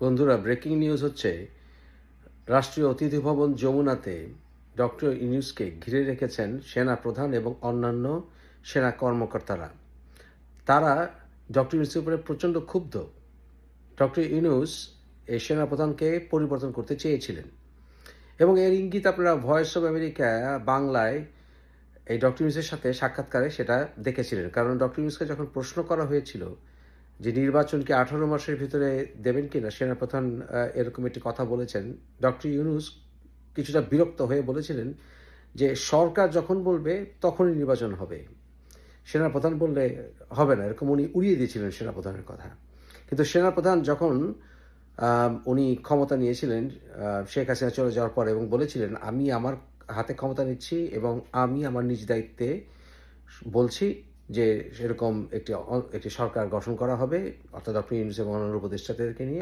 বন্ধুরা, breaking news হচ্ছে রাষ্ট্রীয় অতিথি ভবন যমুনাতে ডক্টর ইউনূসকে ঘিরে রেখেছেন সেনা প্রধান এবং অন্যান্য সেনা কর্মকর্তারা। তারা ডক্টর ইউনূসের উপরে প্রচণ্ড ক্ষুব্ধ। ডক্টর ইউনূস এই সেনা প্রধানকে পরিবর্তন করতে চেয়েছিলেন এবং এর ইঙ্গিত আপনারা ভয়েস অব আমেরিকা বাংলায় এই ডক্টর ইউনূসের সাথে সাক্ষাৎকারে সেটা দেখেছিলেন। কারণ ডক্টর ইউনূসকে যখন প্রশ্ন করা হয়েছিল যে নির্বাচনকে 18 মাসের ভিতরে দেবেন কিনা, সেনাপ্রধান এরকম একটি কথা বলেছেন। ডক্টর ইউনূস কিছুটা বিরক্ত হয়ে বলেছিলেন যে সরকার যখন বলবে তখনই নির্বাচন হবে, সেনাপ্রধান বললে হবে না, এরকম উনি উড়িয়ে দিয়েছিলেন সেনাপ্রধানের কথা। কিন্তু সেনাপ্রধান যখন উনি ক্ষমতা নিয়েছিলেন শেখ হাসিনা চলে যাওয়ার পর, এবং বলেছিলেন আমি আমার হাতে ক্ষমতা নিচ্ছি এবং আমি আমার নিজ দায়িত্বে বলছি যে সেরকম একটি সরকার গঠন করা হবে, অর্থাৎ ডক্টর ইউনূস এবং অন্যান্য উপদেষ্টাদেরকে নিয়ে।